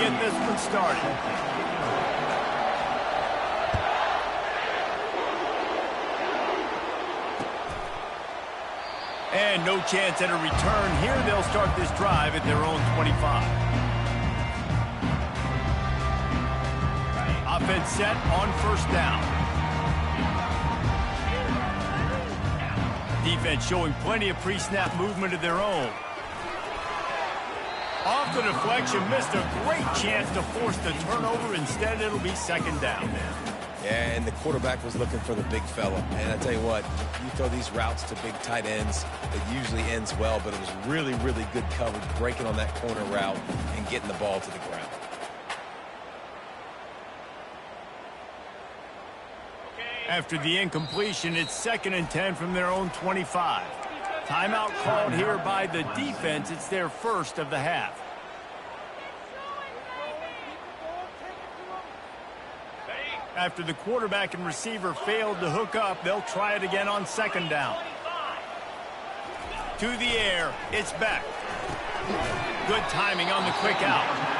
get this one started. And no chance at a return here. They'll start this drive at their own 25. Offense set on first down. Defense showing plenty of pre-snap movement of their own. Off the deflection, missed a great chance to force the turnover. Instead, it'll be second down. Yeah, and the quarterback was looking for the big fella. And I tell you what, you throw these routes to big tight ends, it usually ends well, but it was really, really good coverage, breaking on that corner route and getting the ball to the ground. After the incompletion, it's 2nd and 10 from their own 25. Timeout called here by the defense. It's their first of the half. After the quarterback and receiver failed to hook up, they'll try it again on 2nd down. To the air, it's Beck. Good timing on the quick out.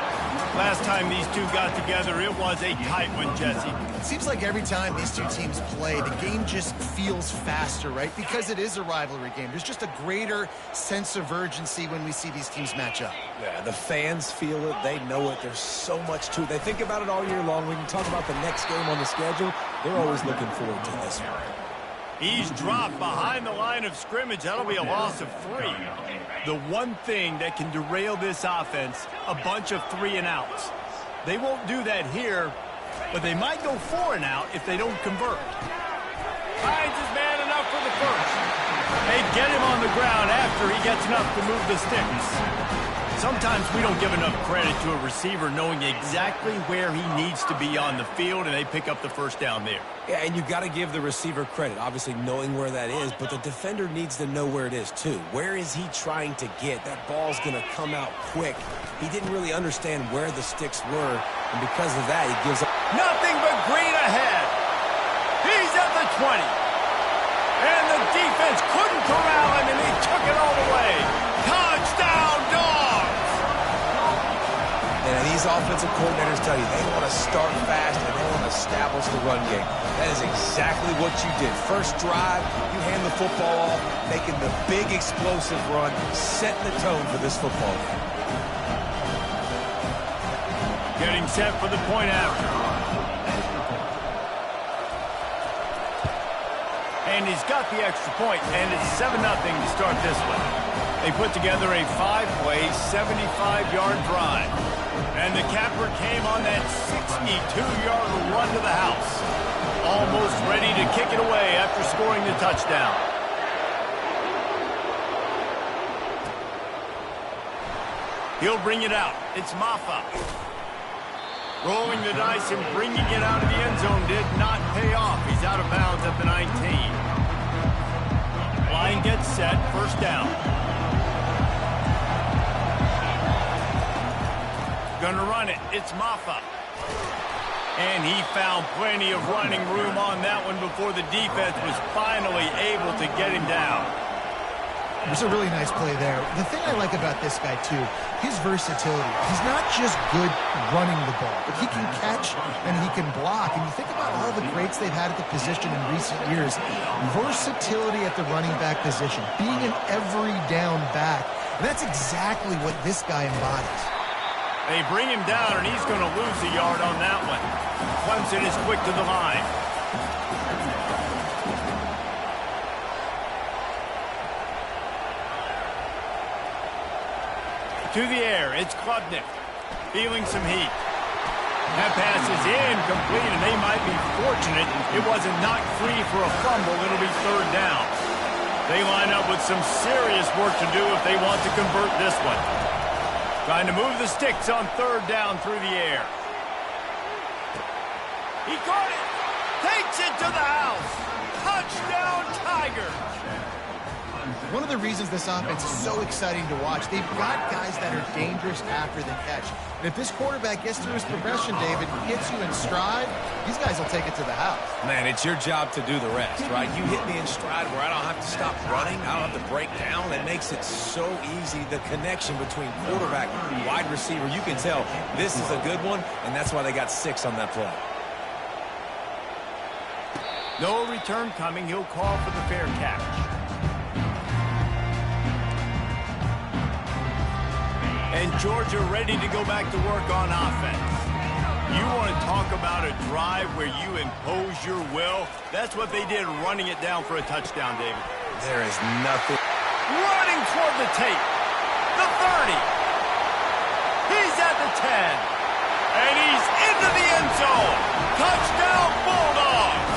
Last time these two got together, it was a tight one, Jesse. It seems like every time these two teams play, the game just feels faster, right? Because it is a rivalry game. There's just a greater sense of urgency when we see these teams match up. Yeah, the fans feel it. They know it. There's so much to it. They think about it all year long. When you talk about the next game on the schedule, they're always looking forward to this one. He's dropped behind the line of scrimmage. That'll be a loss of 3. The one thing that can derail this offense, a bunch of 3 and outs. They won't do that here, but they might go 4 and out if they don't convert. Finds his man enough for the first. They get him on the ground after he gets enough to move the sticks. Sometimes we don't give enough credit to a receiver knowing exactly where he needs to be on the field, and they pick up the first down there. Yeah, and you got to give the receiver credit, obviously knowing where that is, but the defender needs to know where it is too. Where is he trying to get? That ball's going to come out quick. He didn't really understand where the sticks were, and because of that, he gives up. Nothing but green ahead. He's at the 20. And the defense couldn't corral him, and he took it all the way. Touchdown, Dogs! And these offensive coordinators tell you they want to start fast and they want to establish the run game. That is exactly what you did. First drive, you hand the football off, making the big explosive run, setting the tone for this football game. Getting set for the point after. And he's got the extra point, and it's 7-0 to start this one. They put together a 5-play, 75-yard drive. And the capper came on that 62-yard run to the house. Almost ready to kick it away after scoring the touchdown. He'll bring it out. It's Maffa. Rolling the dice and bringing it out of the end zone did not pay off. He's out of bounds at the 19. Line gets set. First down. Gonna run it. It's Maffa. And he found plenty of running room on that one before the defense was finally able to get him down. It was a really nice play there. The thing I like about this guy, too, his versatility. He's not just good running the ball, but he can catch and he can block. And you think about all the greats they've had at the position in recent years. Versatility at the running back position, being an every down back. And that's exactly what this guy embodies. They bring him down, and he's going to lose a yard on that one. Clemson is quick to the line. To the air, it's Klubnik. Feeling some heat. That pass is incomplete, and they might be fortunate it wasn't knocked free for a fumble. It'll be third down. They line up with some serious work to do if they want to convert this one. Trying to move the sticks on third down through the air. He caught it. Takes it to the house. Touchdown, Tigers. One of the reasons this offense is so exciting to watch, they've got guys that are dangerous after the catch. And if this quarterback gets through his progression, David, gets you in stride, these guys will take it to the house. Man, it's your job to do the rest, right? You hit me in stride where I don't have to stop running. I don't have to break down. It makes it so easy. The connection between quarterback and wide receiver, you can tell this is a good one, and that's why they got 6 on that play. No return coming. He'll call for the fair catch. And Georgia ready to go back to work on offense. You want to talk about a drive where you impose your will? That's what they did, running it down for a touchdown, David. There is nothing. Running toward the tape. The 30. He's at the 10. And he's into the end zone. Touchdown, Bulldogs.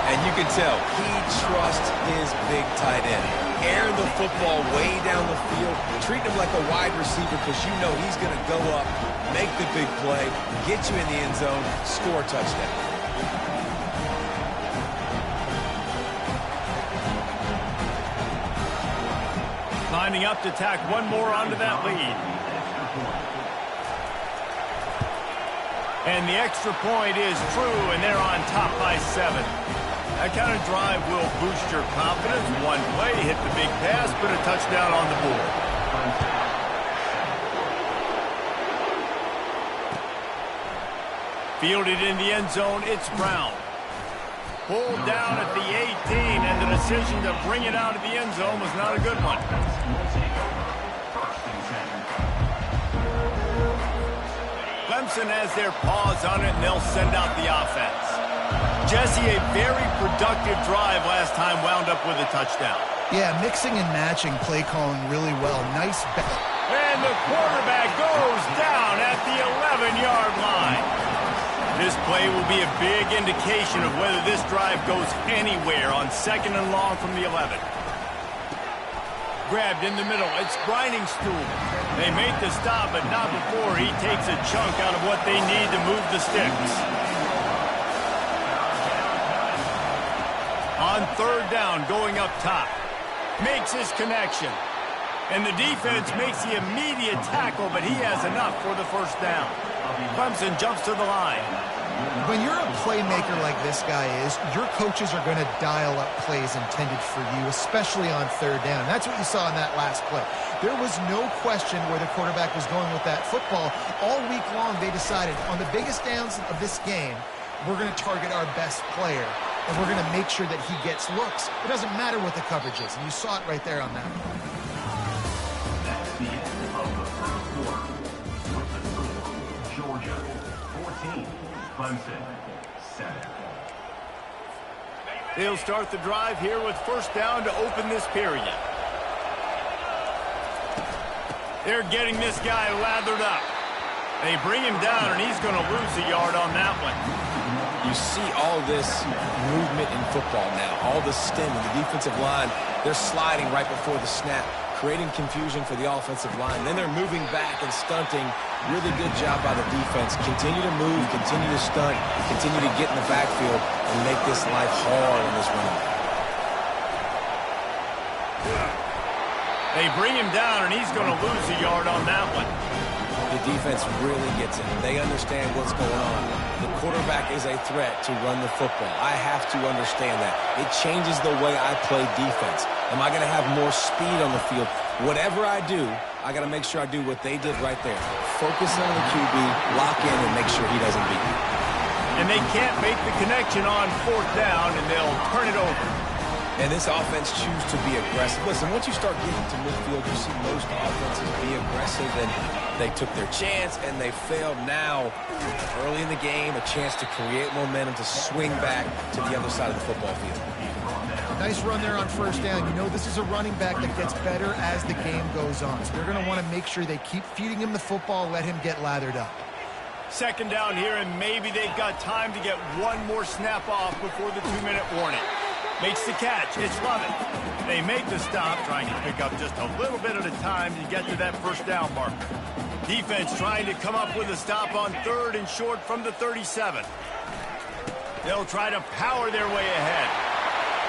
And you can tell he trusts his big tight end. Air the football way down the field. Treat him like a wide receiver because you know he's going to go up, make the big play, get you in the end zone, score a touchdown. Lining up to tack one more onto that lead. And the extra point is true, and they're on top by 7. That kind of drive will boost your confidence. One play, hit the big pass, put a touchdown on the board. Fielded in the end zone, it's Brown. Pulled down at the 18, and the decision to bring it out of the end zone was not a good one. Clemson has their paws on it, and they'll send out the offense. Jesse, a very productive drive last time, wound up with a touchdown. Yeah, mixing and matching play calling really well. Nice bet. And the quarterback goes down at the 11-yard line. This play will be a big indication of whether this drive goes anywhere on 2nd and long from the 11. Grabbed in the middle. It's Grinding Stool. They make the stop, but not before he takes a chunk out of what they need to move the sticks. On 3rd down, going up top. Makes his connection. And the defense makes the immediate tackle, but he has enough for the 1st down. Clemson jumps to the line. When you're a playmaker like this guy is, your coaches are going to dial up plays intended for you, especially on 3rd down. That's what you saw in that last play. There was no question where the quarterback was going with that football. All week long, they decided on the biggest downs of this game, we're going to target our best player, and we're going to make sure that he gets looks. It doesn't matter what the coverage is, and you saw it right there on that one. That's the end of the first quarter. With the score, Georgia 14, Clemson 7. They'll start the drive here with 1st down to open this period. They're getting this guy lathered up. They bring him down, and he's going to lose a yard on that one. You see all this movement in football now, all the stem in the defensive line. They're sliding right before the snap, creating confusion for the offensive line. Then they're moving back and stunting. Really good job by the defense. Continue to move, continue to stunt, continue to get in the backfield and make this life hard on this run. They bring him down, and he's going to lose a yard on that one. The defense really gets it. They understand what's going on. The quarterback is a threat to run the football. I have to understand that. It changes the way I play defense. Am I going to have more speed on the field? Whatever I do, I got to make sure I do what they did right there. Focus on the QB, lock in, and make sure he doesn't beat me. And they can't make the connection on 4th down, and they'll turn it over. And this offense choose to be aggressive. Listen, once you start getting to midfield, you see most offenses be aggressive, and they took their chance, and they failed now. Early in the game, a chance to create momentum, to swing back to the other side of the football field. Nice run there on 1st down. You know this is a running back that gets better as the game goes on. So they're going to want to make sure they keep feeding him the football, let him get lathered up. 2nd down here, and maybe they've got time to get one more snap off before the 2-minute warning. Makes the catch. It's Lovett. They make the stop, trying to pick up just a little bit at a time to get to that 1st down marker. Defense trying to come up with a stop on 3rd and short from the 37. They'll try to power their way ahead.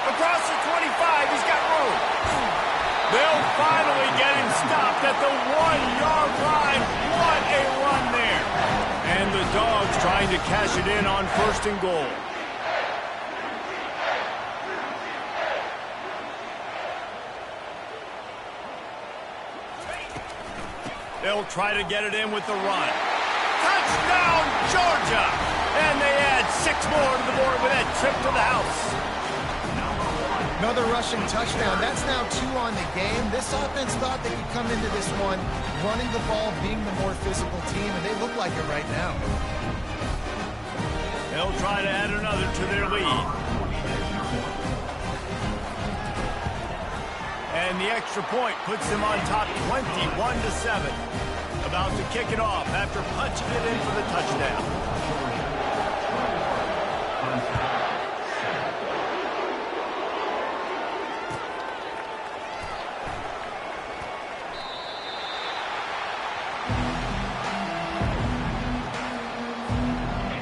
Across the 25, he's got room. They'll finally get him stopped at the 1-yard line. What a run there. And the Dogs trying to cash it in on 1st and goal. They'll try to get it in with the run. Touchdown, Georgia! And they add 6 more to the board with that trip to the house. Another rushing touchdown. That's now 2 on the game. This offense thought they could come into this one running the ball, being the more physical team, and they look like it right now. They'll try to add another to their lead. And the extra point puts them on top 21-7. About to kick it off after punching it in for the touchdown.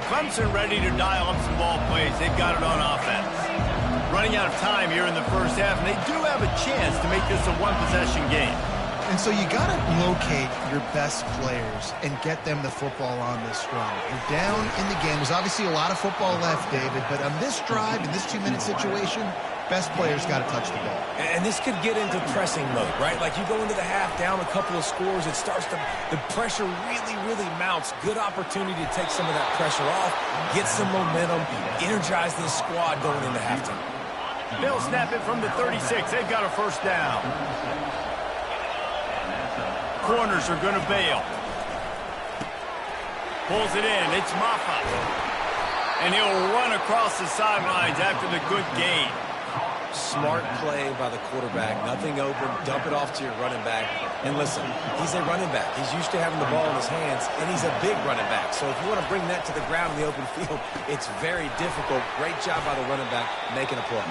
Clemson ready to dial up some ball plays. They've got it on offense. Running out of time here in the first half, and they do have a chance to make this a one-possession game. And so you got to locate your best players and get them the football on this drive. You're down in the game. There's obviously a lot of football left, David, but on this drive, in this 2-minute situation, best players got to touch the ball. And this could get into pressing mode, right? Like you go into the half down a couple of scores, it starts to, the pressure really mounts. Good opportunity to take some of that pressure off, get some momentum, energize this squad going into halftime. They'll snap it from the 36. They've got a first down. Corners are going to bail. Pulls it in. It's Maffa. And he'll run across the sidelines after the good gain. Smart play by the quarterback. Nothing open. Dump it off to your running back. And listen, he's a running back. He's used to having the ball in his hands, and he's a big running back. So if you want to bring that to the ground in the open field, it's very difficult. Great job by the running back making a play.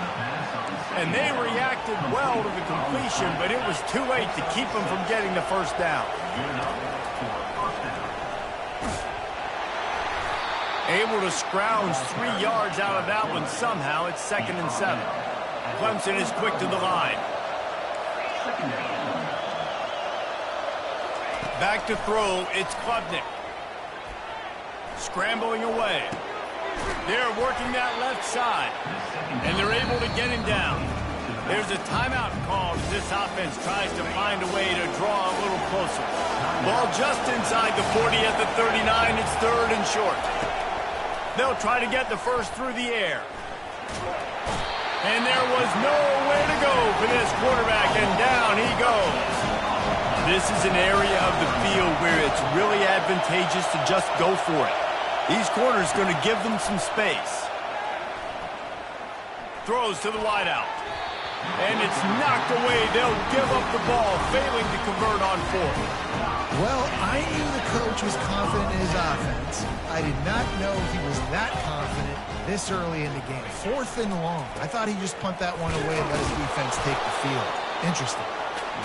And they reacted well to the completion, but it was too late to keep them from getting the first down. Able to scrounge 3 yards out of that one somehow. It's 2nd and 7. Clemson is quick to the line. Back to throw. It's Klubnik. Scrambling away. They're working that left side. And they're able to get him down. There's a timeout called as this offense tries to find a way to draw a little closer. Ball just inside the 40 at the 39. It's 3rd and short. They'll try to get the first through the air. And there was nowhere to go for this quarterback, and down he goes. This is an area of the field where it's really advantageous to just go for it. These corners going to give them some space. Throws to the wideout. And it's knocked away. They'll give up the ball, failing to convert on 4th. Well, I knew the coach was confident in his offense. I did not know he was that confident this early in the game. 4th and long. I thought he'd just punt that one away and let his defense take the field. Interesting.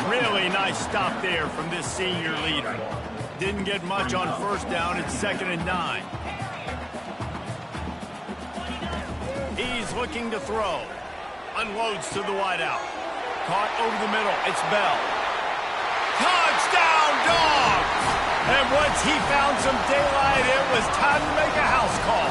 Really nice stop there from this senior leader. Didn't get much on 1st down. It's 2nd and 9. He's looking to throw. Unloads to the wideout. Caught over the middle. It's Bell. Touchdown, Dogs! And once he found some daylight, it was time to make a house call.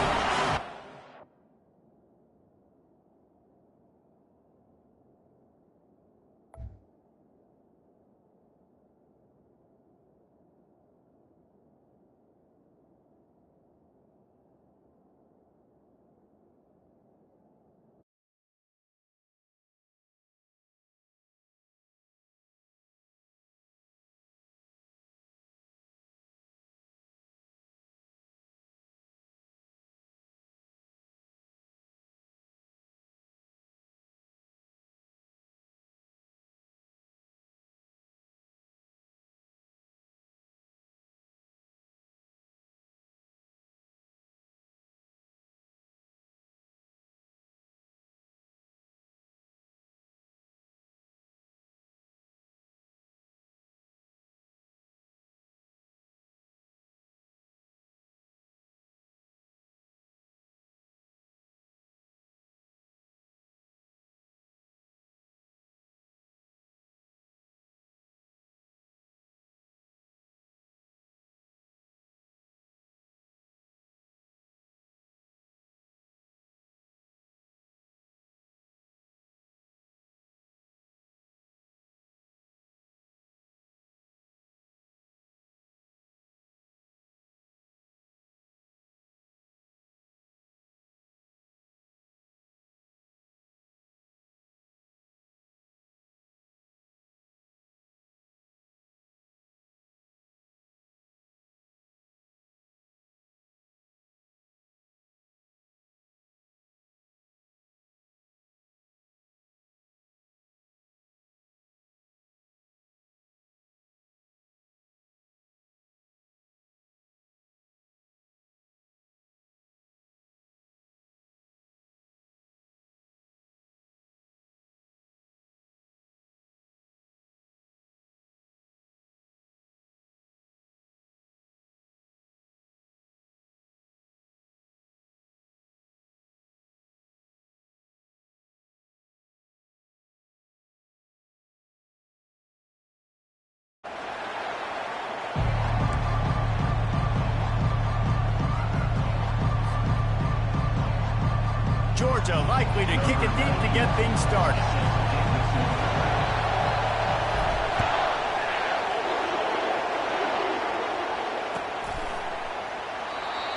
Georgia likely to kick it deep to get things started.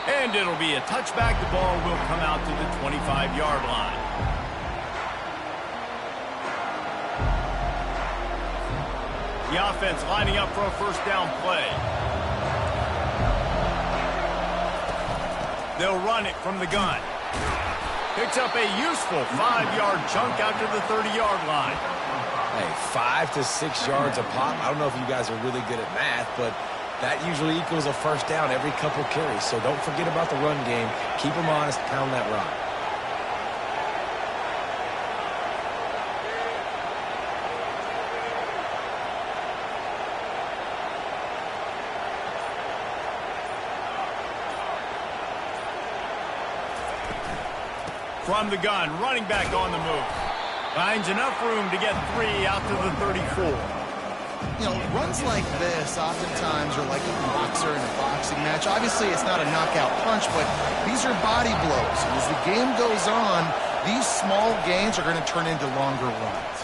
And it'll be a touchback. The ball will come out to the 25-yard line. The offense lining up for a first down play. They'll run it from the gun. Picks up a useful 5-yard chunk out to the 30-yard line. Hey, 5 to 6 yards a pop. I don't know if you guys are really good at math, but that usually equals a first down every couple carries. So don't forget about the run game. Keep them honest, pound that rock. From the gun, running back on the move. Finds enough room to get 3 out to the 34. You know, runs like this oftentimes are like a boxer in a boxing match. Obviously, it's not a knockout punch, but these are body blows. And as the game goes on, these small gains are going to turn into longer runs.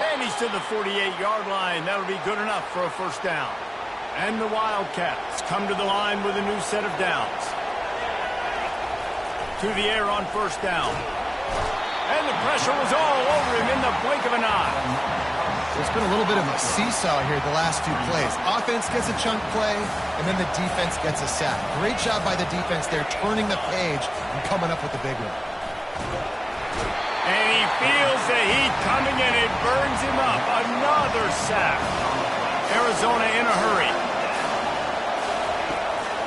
And he's to the 48-yard line. That'll be good enough for a first down. And the Wildcats come to the line with a new set of downs. To the air on first down. And the pressure was all over him in the blink of an eye. So it's been a little bit of a seesaw here the last two plays. Offense gets a chunk play, and then the defense gets a sack. Great job by the defense there, turning the page and coming up with the big one. And he feels the heat coming in. It burns him up. Another sack. Arizona in a hurry.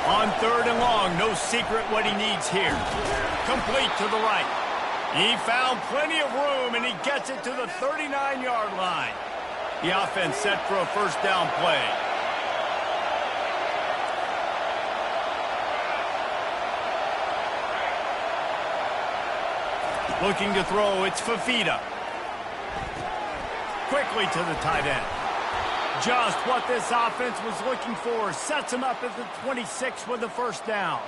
On 3rd and long, no secret what he needs here. Complete to the right. He found plenty of room, and he gets it to the 39-yard line. The offense set for a first down play. Looking to throw, it's Fafita. Quickly to the tight end. Just what this offense was looking for. Sets him up at the 26 with the first down.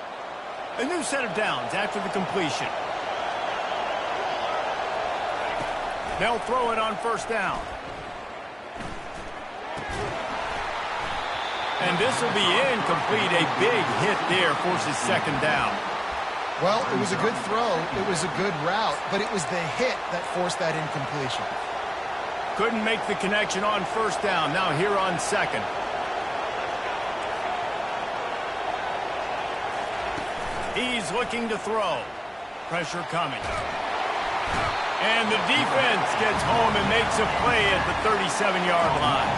A new set of downs after the completion. They'll throw it on first down. And this will be incomplete. A big hit there forces second down. Well, it was a good throw. It was a good route, but it was the hit that forced that incompletion. Couldn't make the connection on first down. Now here on second. He's looking to throw. Pressure coming. And the defense gets home and makes a play at the 37-yard line.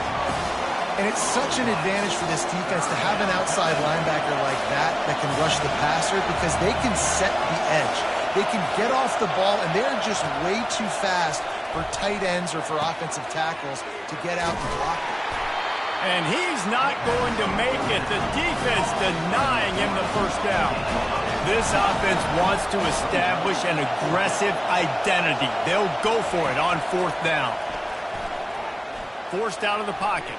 And it's such an advantage for this defense to have an outside linebacker like that can rush the passer because they can set the edge. They can get off the ball, and they're just way too fast for tight ends or for offensive tackles to get out and block them. And he's not going to make it. The defense denying him the first down. This offense wants to establish an aggressive identity. They'll go for it on 4th down. Forced out of the pocket.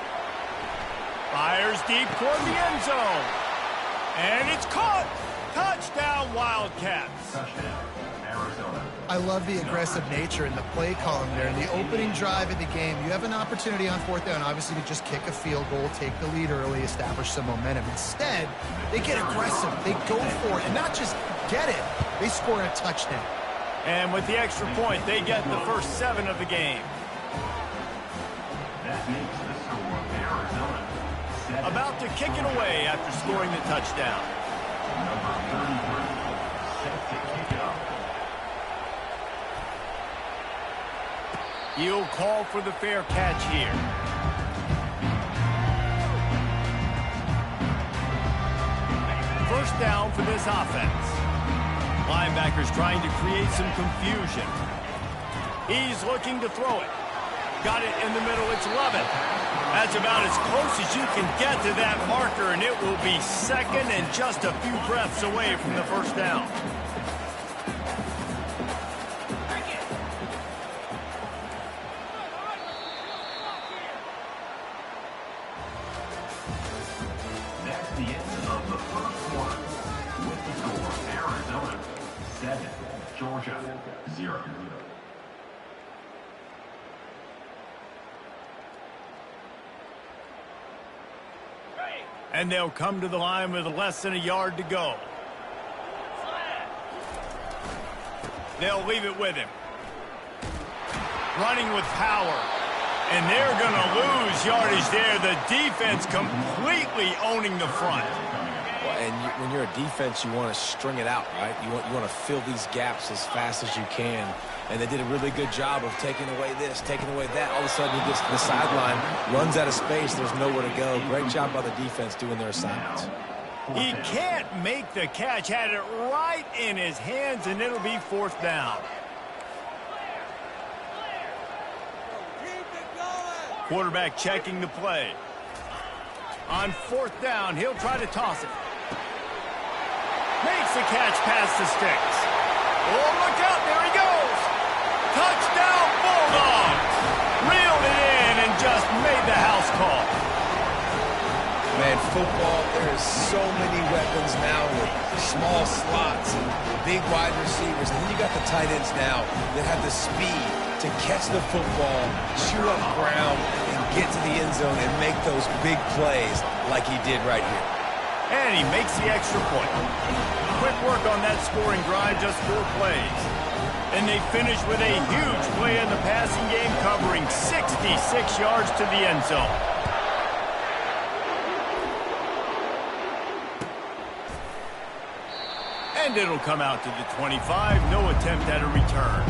Fires deep toward the end zone. And it's caught. Touchdown, Wildcats. Touchdown, Arizona. I love the aggressive nature in the play column there. In the opening drive of the game, you have an opportunity on 4th down, obviously, to just kick a field goal, take the lead early, establish some momentum. Instead, they get aggressive. They go for it, and not just get it. They score a touchdown. And with the extra point, they get the first 7 of the game. That makes the score Arizona 7. About to kick it away after scoring the touchdown. Number 33, set to kick it off. He'll call for the fair catch here. First down for this offense. Linebackers trying to create some confusion. He's looking to throw it. Got it in the middle. It's Lovett. That's about as close as you can get to that marker, and it will be second and just a few breaths away from the first down. That's the end of the first quarter. With the score, Arizona 7, Georgia 0. And they'll come to the line with less than a yard to go. They'll leave it with him. Running with power. And they're going to lose yardage there. The defense completely owning the front. Well, and when you're a defense, you want to string it out, right? You want to fill these gaps as fast as you can. And they did a really good job of taking away this, taking away that. All of a sudden, he gets to the sideline, runs out of space. There's nowhere to go. Great job by the defense doing their assignments. He can't make the catch. Had it right in his hands, and it'll be 4th down. Quarterback checking the play. On 4th down, he'll try to toss it. Makes the catch past the sticks. Oh, look out, there he goes. Touchdown, Bulldogs. Reeled it in and just made the house call. Man, football, there is so many weapons now with small slots and big wide receivers. And then you got the tight ends now that have the speed to catch the football, chew up ground, and get to the end zone and make those big plays like he did right here. And he makes the extra point. Quick work on that scoring drive, just 4 plays. And they finish with a huge play in the passing game, covering 66 yards to the end zone. And it'll come out to the 25. No attempt at a return.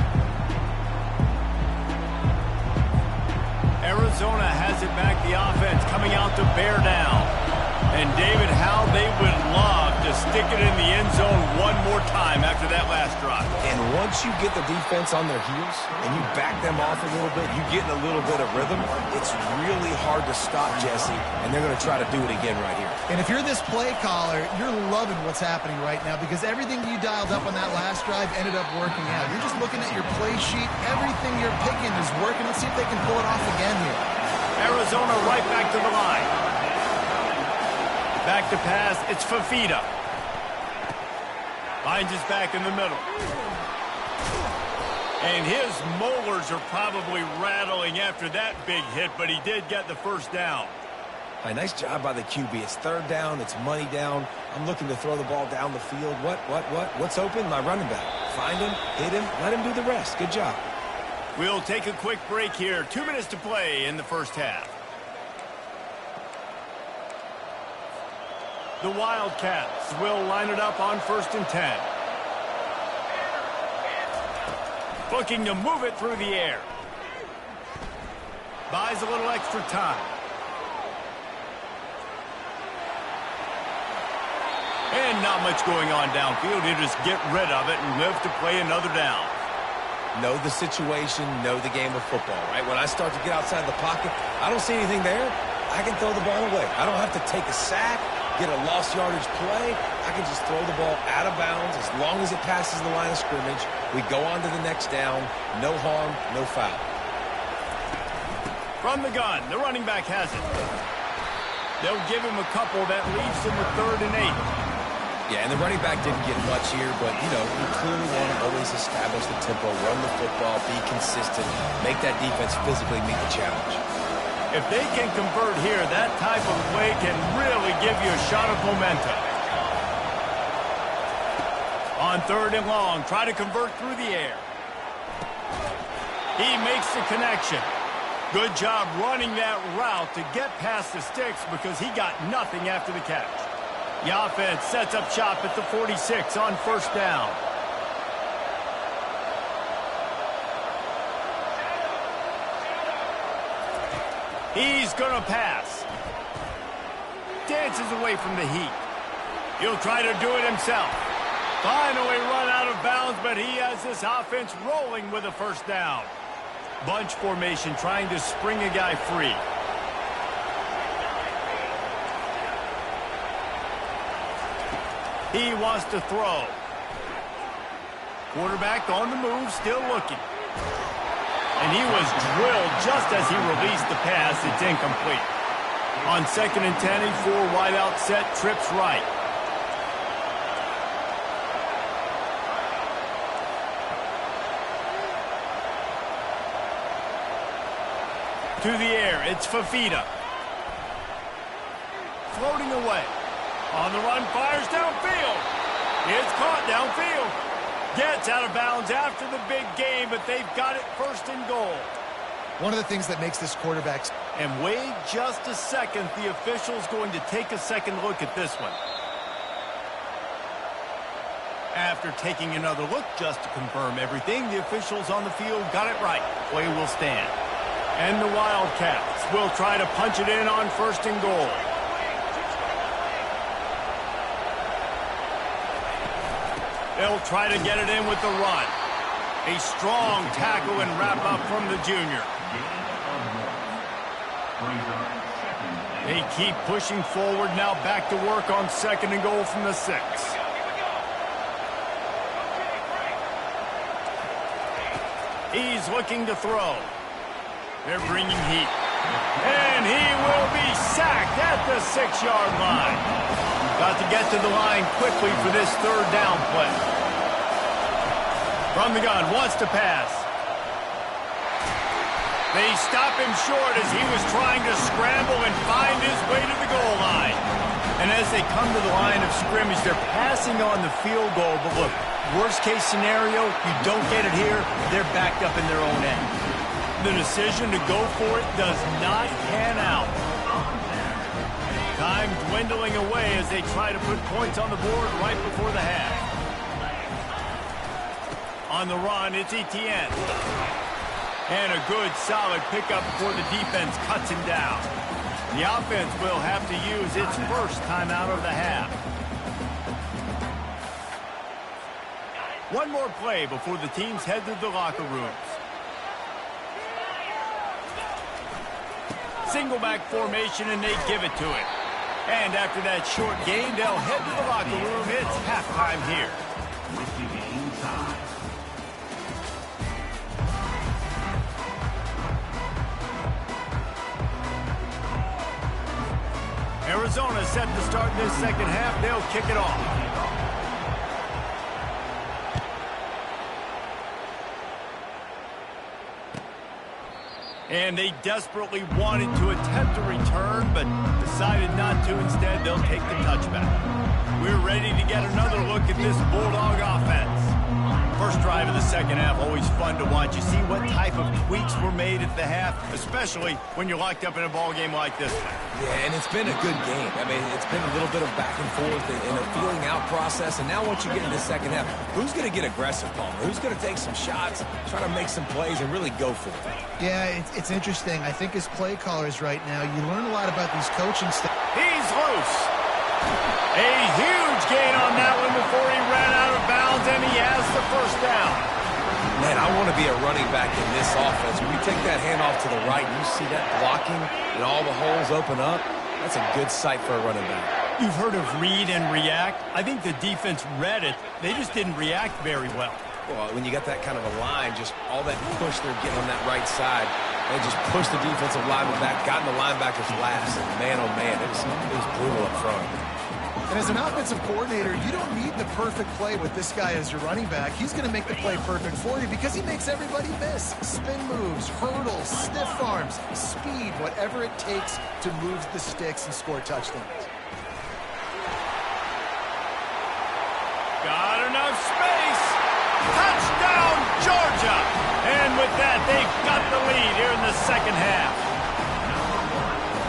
Arizona has it back, the offense coming out to bear down. And David, how they would love to stick it in the end zone one more time after that last drive. And once you get the defense on their heels and you back them off a little bit, you get in a little bit of rhythm, it's really hard to stop, Jesse, and they're going to try to do it again right here. And if you're this play caller, you're loving what's happening right now because everything you dialed up on that last drive ended up working out. You're just looking at your play sheet. Everything you're picking is working. Let's see if they can pull it off again here. Arizona right back to the line. Back to pass, it's Fafita. Finds his back in the middle. And his molars are probably rattling after that big hit, but he did get the 1st down. Right, nice job by the QB. It's 3rd down, it's money down. I'm looking to throw the ball down the field. What's open? My running back. Find him, hit him, let him do the rest. Good job. We'll take a quick break here. 2 minutes to play in the 1st half. The Wildcats will line it up on 1st and 10. Looking to move it through the air. Buys a little extra time. And not much going on downfield. He'll just get rid of it and live to play another down. Know the situation, know the game of football, right? When I start to get outside the pocket, I don't see anything there. I can throw the ball away. I don't have to take a sack, get a lost yardage play. I can just throw the ball out of bounds as long as it passes the line of scrimmage. We go on to the next down. No harm, no foul. From the gun, the running back has it. They'll give him a couple that leaves him with 3rd and 8. Yeah, and the running back didn't get much here, but, you know, you clearly want to always establish the tempo, run the football, be consistent, make that defense physically meet the challenge. If they can convert here, that type of play can really give you a shot of momentum. On 3rd and long, try to convert through the air. He makes the connection. Good job running that route to get past the sticks because he got nothing after the catch. The offense sets up shop at the 46 on 1st down. He's going to pass. Dances away from the heat. He'll try to do it himself. Finally run out of bounds, but he has this offense rolling with a 1st down. Bunch formation trying to spring a guy free. He wants to throw. Quarterback on the move, still looking. And he was drilled just as he released the pass. It's incomplete. On 2nd and 10, a 4 wide out set, trips right. To the air, it's Fafita. Floating away. On the run, fires downfield. It's caught downfield. Gets out of bounds after the big game, but they've got it first and goal. One of the things that makes this quarterback... And wait just a second. The official's going to take a second look at this one. After taking another look just to confirm everything, the officials on the field got it right. Play will stand. And the Wildcats will try to punch it in on first and goal. They'll try to get it in with the run. A strong tackle and wrap up from the junior. They keep pushing forward, now back to work on second and goal from the 6. He's looking to throw. They're bringing heat. And he will be sacked at the 6-yard line. Got to get to the line quickly for this third down play. From the gun, wants to pass. They stop him short as he was trying to scramble and find his way to the goal line. And as they come to the line of scrimmage, they're passing on the field goal. But look, worst case scenario, you don't get it here, they're backed up in their own end. The decision to go for it does not pan out. Time dwindling away as they try to put points on the board right before the half. On the run, it's Etienne. And a good, solid pickup before the defense cuts him down. The offense will have to use its first timeout of the half. One more play before the teams head to the locker rooms. Single back formation, and they give it to it. And after that short game, they'll head to the locker room. It's halftime here. With the game time. Arizona set to start this second half. They'll kick it off. And they desperately wanted to attempt a return, but decided not to. Instead, they'll take the touchback. We're ready to get another look at this Bulldog offense. First drive of the second half, always fun to watch. You see what type of tweaks were made at the half, especially when you're locked up in a ball game like this one. Yeah, and it's been a good game. I mean, it's been a little bit of back and forth and a feeling out process. And now once you get in the second half, who's going to get aggressive, Palmer? Who's going to take some shots, try to make some plays, and really go for it? Yeah, it's interesting. I think as play callers right now, you learn a lot about these coaching staff. He's loose. A huge gain on that one before he ran out of bounds, and he has the first down. Man, I want to be a running back in this offense. When you take that handoff to the right, you see that blocking and all the holes open up. That's a good sight for a running back. You've heard of read and react. I think the defense read it. They just didn't react very well. Well, when you got that kind of a line, just all that push they're getting on that right side, they just pushed the defensive lineman back, got in the linebacker's laps, and man, oh man, it was brutal up front. And as an offensive coordinator, you don't need the perfect play with this guy as your running back. He's going to make the play perfect for you because he makes everybody miss. Spin moves, hurdles, stiff arms, speed, whatever it takes to move the sticks and score touchdowns. Got enough space. Touchdown, Georgia. And with that, they've got the lead here in the second half.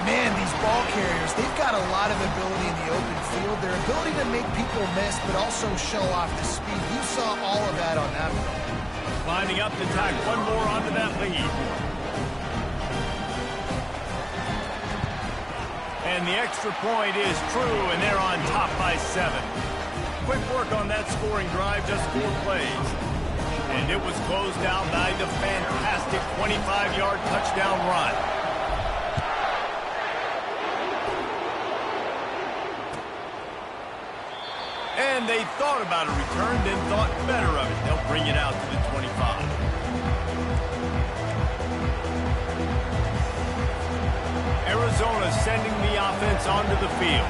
Man, these ball carriers, they've got a lot of ability in the open field. Their ability to make people miss, but also show off the speed. You saw all of that on that one. Lining up to tack one more onto that lead. And the extra point is true, and they're on top by 7. Quick work on that scoring drive, just 4 plays. And it was closed out by the fantastic 25-yard touchdown run. And they thought about a return, then thought better of it. They'll bring it out to the 25. Arizona sending the offense onto the field.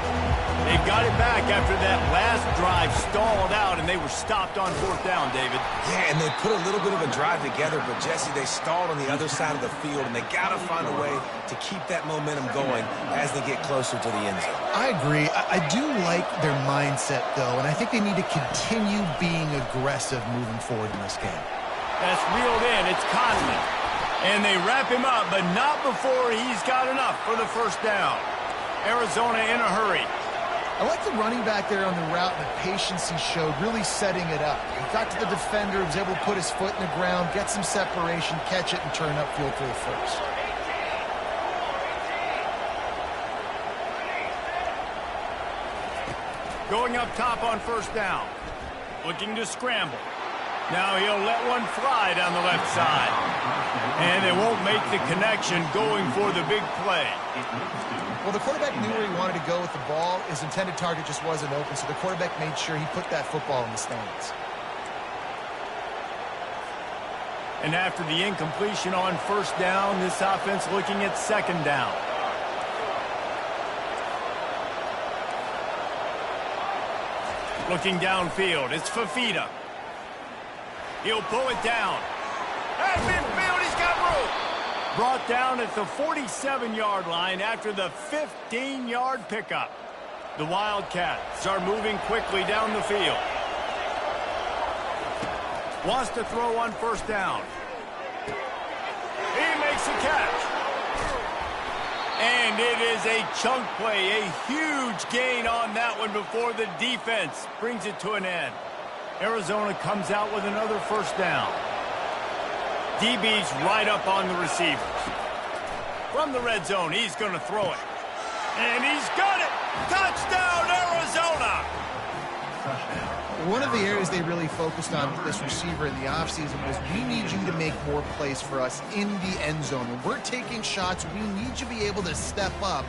They've got it back after that last drive stalled out, and they were stopped on 4th down, David. Yeah, and they put a little bit of a drive together, but, Jesse, they stalled on the other side of the field, and they got to find a way to keep that momentum going as they get closer to the end zone. I agree. I do like their mindset, though, and I think they need to continue being aggressive moving forward in this game. That's reeled in. It's Conley. And they wrap him up, but not before he's got enough for the 1st down. Arizona in a hurry. I like the running back there on the route and the patience he showed, really setting it up. He got to the defender, was able to put his foot in the ground, get some separation, catch it, and turn upfield for the 1st. Going up top on 1st down. Looking to scramble. Now he'll let one fly down the left side. And they won't make the connection going for the big play. Well, the quarterback knew where he wanted to go with the ball. His intended target just wasn't open, so the quarterback made sure he put that football in the stands. And after the incompletion on 1st down, this offense looking at 2nd down. Looking downfield, it's Fafita. He'll pull it down. At midfield, he's got room. Brought down at the 47-yard line after the 15-yard pickup. The Wildcats are moving quickly down the field. Wants to throw on 1st down. He makes a catch. And it is a chunk play, a huge gain on that one before the defense brings it to an end. Arizona comes out with another 1st down. DB's right up on the receivers. From the red zone, he's going to throw it. And he's got it! Touchdown, Arizona! One of the areas they really focused on with this receiver in the offseason was, we need you to make more plays for us in the end zone. When we're taking shots, we need you to be able to step up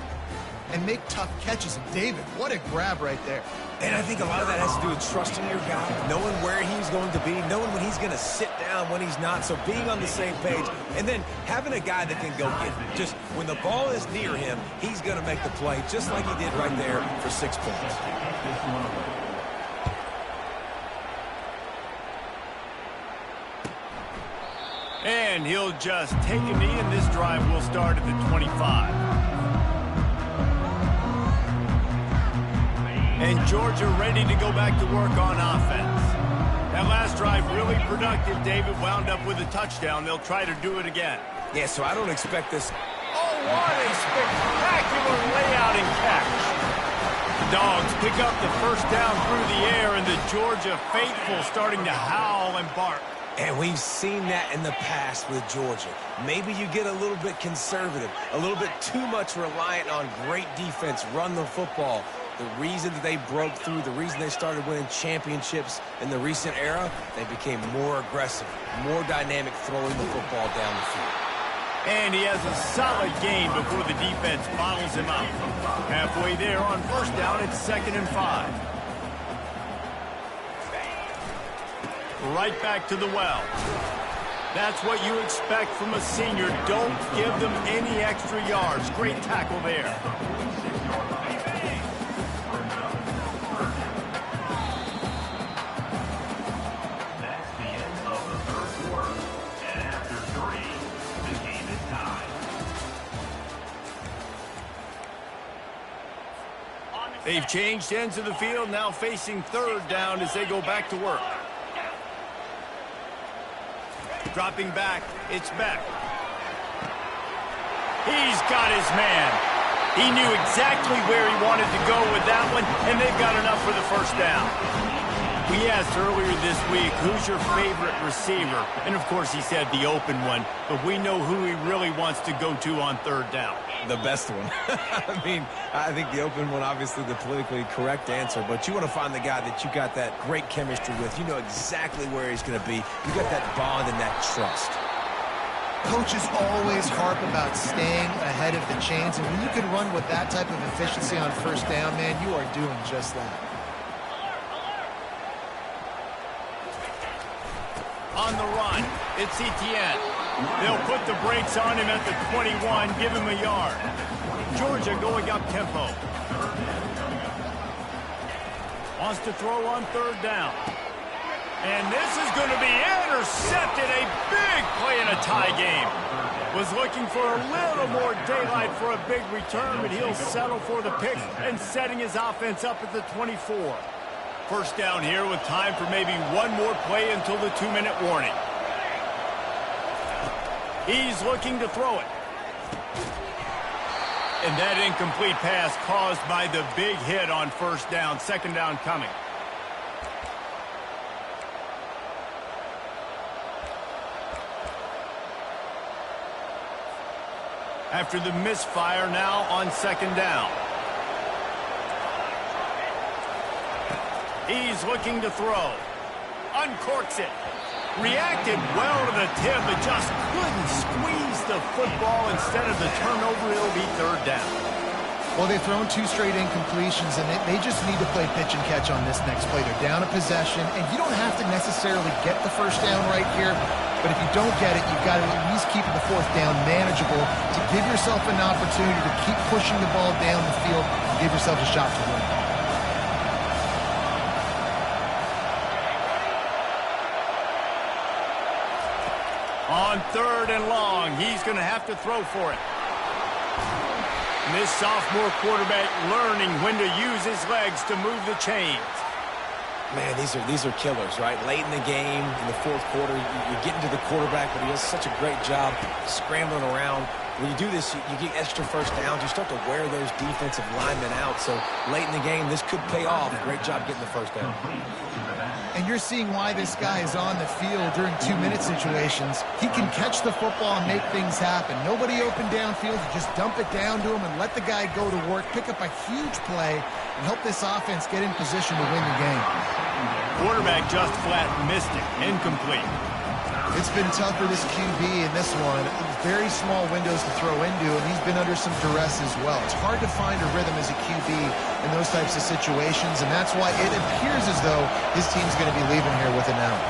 and make tough catches. And David, what a grab right there. And I think a lot of that has to do with trusting your guy, knowing where he's going to be, knowing when he's going to sit down, when he's not, so being on the same page, and then having a guy that can go get it. Just when the ball is near him, he's going to make the play, just like he did right there for 6 points. And he'll just take a knee, and this drive will start at the 25. And Georgia ready to go back to work on offense. That last drive really productive. David wound up with a touchdown. They'll try to do it again. Yeah, so I don't expect this. Oh, what a spectacular layout and catch. The Dogs pick up the 1st down through the air, and the Georgia faithful starting to howl and bark. And we've seen that in the past with Georgia. Maybe you get a little bit conservative, a little bit too much reliant on great defense, run the football. The reason that they broke through, the reason they started winning championships in the recent era, they became more aggressive, more dynamic throwing the football down the field. And he has a solid gain before the defense bottles him up. Halfway there on 1st down, it's 2nd and 5. Right back to the well. That's what you expect from a senior. Don't give them any extra yards. Great tackle there. That's the end of the 3rd quarter. And after 3, the game is tied. They've changed ends of the field, now facing 3rd down as they go back to work. Dropping back, it's Beck. He's got his man. He knew exactly where he wanted to go with that one, and they've got enough for the 1st down. We asked earlier this week, who's your favorite receiver? And, of course, he said the open one, but we know who he really wants to go to on 3rd down. The best one. I mean, I think the open one, obviously the politically correct answer, but you want to find the guy that you got that great chemistry with. You know exactly where he's going to be. You got that bond and that trust. Coaches always harp about staying ahead of the chains, and when you can run with that type of efficiency on 1st down, man, you are doing just that. On the run, it's Etienne. They'll put the brakes on him at the 21, give him a yard. Georgia going up tempo. Wants to throw on third down. And this is going to be intercepted. A big play in a tie game. Was looking for a little more daylight for a big return, but he'll settle for the pick and setting his offense up at the 24. First down here with time for maybe one more play until the 2-minute warning. He's looking to throw it. And that incomplete pass caused by the big hit on first down. Second down coming. After the misfire, now on second down. He's looking to throw. Uncorks it. Reacted well to the tip, but just couldn't squeeze the football. Instead of the turnover, it'll be third down. Well, they've thrown 2 straight incompletions, and they just need to play pitch and catch on this next play. They're down a possession, and you don't have to necessarily get the first down right here, but if you don't get it, you've got to at least keep the fourth down manageable to give yourself an opportunity to keep pushing the ball down the field and give yourself a shot to win. On third and long, he's going to have to throw for it. And this sophomore quarterback learning when to use his legs to move the chains. Man, these are killers, right? Late in the game, in the fourth quarter, you're getting to the quarterback, but he does such a great job scrambling around. When you do this, you get extra first downs. You start to wear those defensive linemen out. So late in the game, this could pay off. Great job getting the first down. And you're seeing why this guy is on the field during 2-minute situations. He can catch the football and make things happen. Nobody open downfield. You just dump it down to him and let the guy go to work, pick up a huge play, and help this offense get in position to win the game. Quarterback just flat missed it. Incomplete. It's been tough for this QB in this one. Very small windows to throw into, and he's been under some duress as well. It's hard to find a rhythm as a QB in those types of situations, and that's why it appears as though his team's going to be leaving here with an out.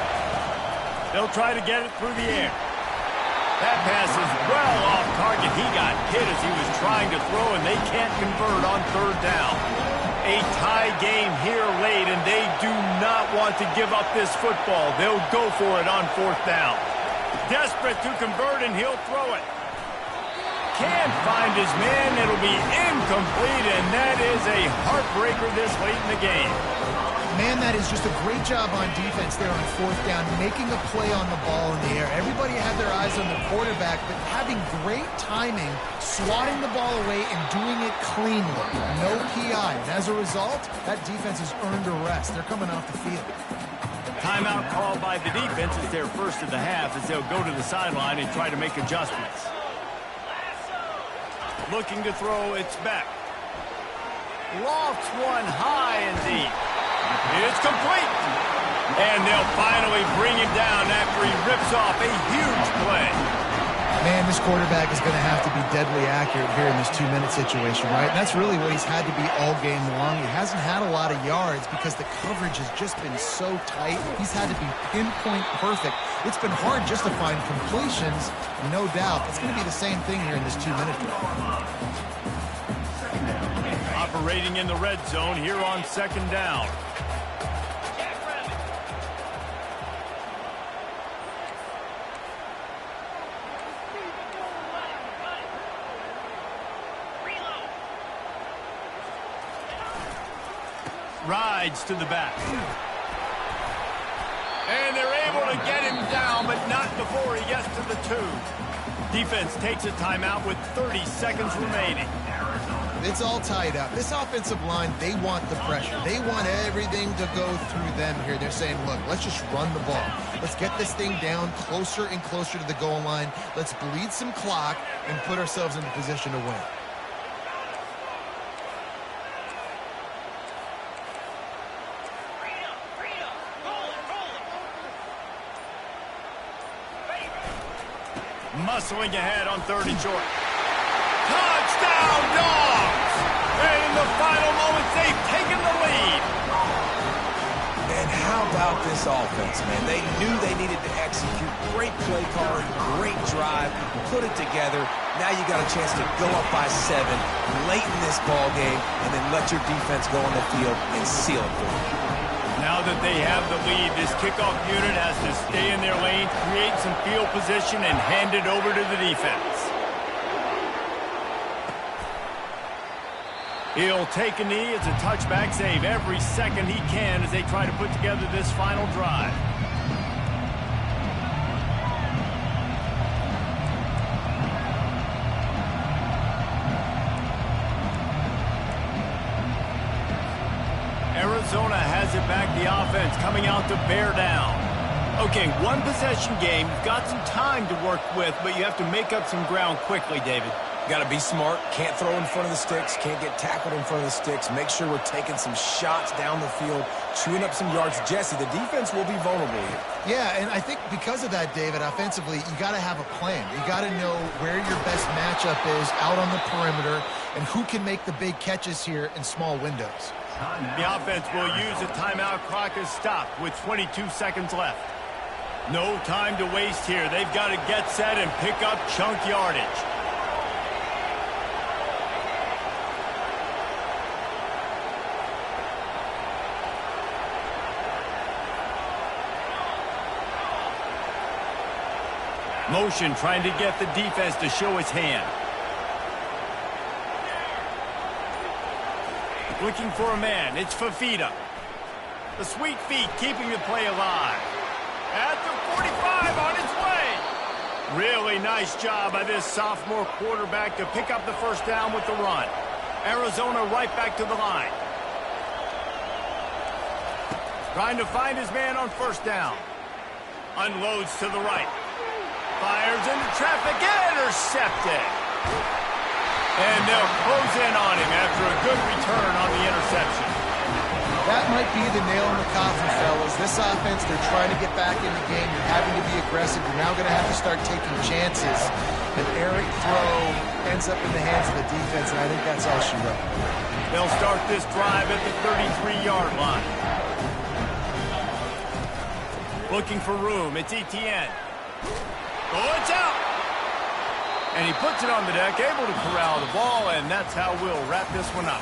They'll try to get it through the air. That pass is well off target. He got hit as he was trying to throw, and they can't convert on third down. A tie game here late, and they do not want to give up this football. They'll go for it on fourth down. Desperate to convert, and he'll throw it. Can't find his man. It'll be incomplete, and that is a heartbreaker this late in the game. Man, that is just a great job on defense there on fourth down, making a play on the ball in the air. Everybody had their eyes on the quarterback, but having great timing, swatting the ball away and doing it cleanly. No PI. And as a result, that defense has earned a rest. They're coming off the field. Timeout called by the defense is their first of the half as they'll go to the sideline and try to make adjustments. Looking to throw, it's back. Lofts one high and deep. It's complete. And they'll finally bring him down after he rips off a huge play. Man, this quarterback is going to have to be deadly accurate here in this 2-minute situation, right? And that's really what he's had to be all game long. He hasn't had a lot of yards because the coverage has just been so tight. He's had to be pinpoint perfect. It's been hard just to find completions, no doubt. It's going to be the same thing here in this 2-minute drill. Operating in the red zone here on second down. Rides to the back. And they're able to get him down, but not before he gets to the 2. Defense takes a timeout with 30 seconds remaining. It's all tied up. This offensive line, they want the pressure. They want everything to go through them here. They're saying, look, let's just run the ball. Let's get this thing down closer and closer to the goal line. Let's bleed some clock and put ourselves into position to win. Muscling ahead on third and short. Touchdown, Dogs! And in the final moments, they've taken the lead. And how about this offense, man. They knew they needed to execute. Great play calling, great drive, put it together. Now you got a chance to go up by 7 late in this ball game and then let your defense go on the field and seal it for you. Now that they have the lead, this kickoff unit has to stay in their lane, create some field position, and hand it over to the defense. He'll take a knee. It's a touchback save every second he can as they try to put together this final drive. Arizona has it back, the offense coming out to bear down. Okay, one possession game. You've got some time to work with, but you have to make up some ground quickly, David. Got to be smart. Can't throw in front of the sticks. Can't get tackled in front of the sticks. Make sure we're taking some shots down the field, chewing up some yards. Jesse, the defense will be vulnerable here. Yeah, and I think because of that, David, offensively, you got to have a plan. You got to know where your best matchup is out on the perimeter and who can make the big catches here in small windows. The offense will use a timeout. Clock is stopped with 22 seconds left. No time to waste here. They've got to get set and pick up chunk yardage. Motion trying to get the defense to show his hand. Looking for a man. It's Fafita. The sweet feet keeping the play alive. At the 45 on its way. Really nice job by this sophomore quarterback to pick up the first down with the run. Arizona right back to the line. Trying to find his man on first down. Unloads to the right. Fires into traffic, intercepted. And they'll close in on him after a good return on the interception. That might be the nail in the coffin, fellas. This offense, they're trying to get back in the game. You're having to be aggressive. You're now going to have to start taking chances. An errant throw ends up in the hands of the defense, and I think that's all she wrote. They'll start this drive at the 33-yard line. Looking for room. It's Etienne. Oh, it's out! And he puts it on the deck, able to corral the ball, and that's how we'll wrap this one up.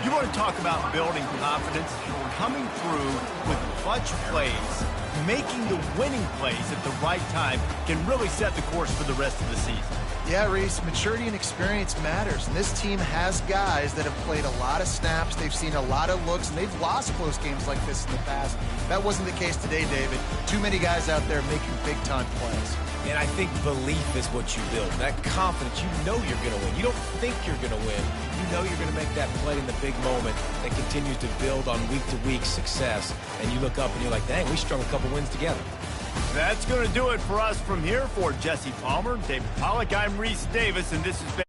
You want to talk about building confidence? Coming through with clutch plays, making the winning plays at the right time can really set the course for the rest of the season. Yeah, Reese, maturity and experience matters. And this team has guys that have played a lot of snaps. They've seen a lot of looks, and they've lost close games like this in the past. That wasn't the case today, David. Too many guys out there making big-time plays. And I think belief is what you build. That confidence, you know you're going to win. You don't think you're going to win. You know you're going to make that play in the big moment that continues to build on week-to-week success. And you look up and you're like, dang, we strung a couple wins together. That's going to do it for us from here. For Jesse Palmer, David Pollack, I'm Reese Davis, and this has been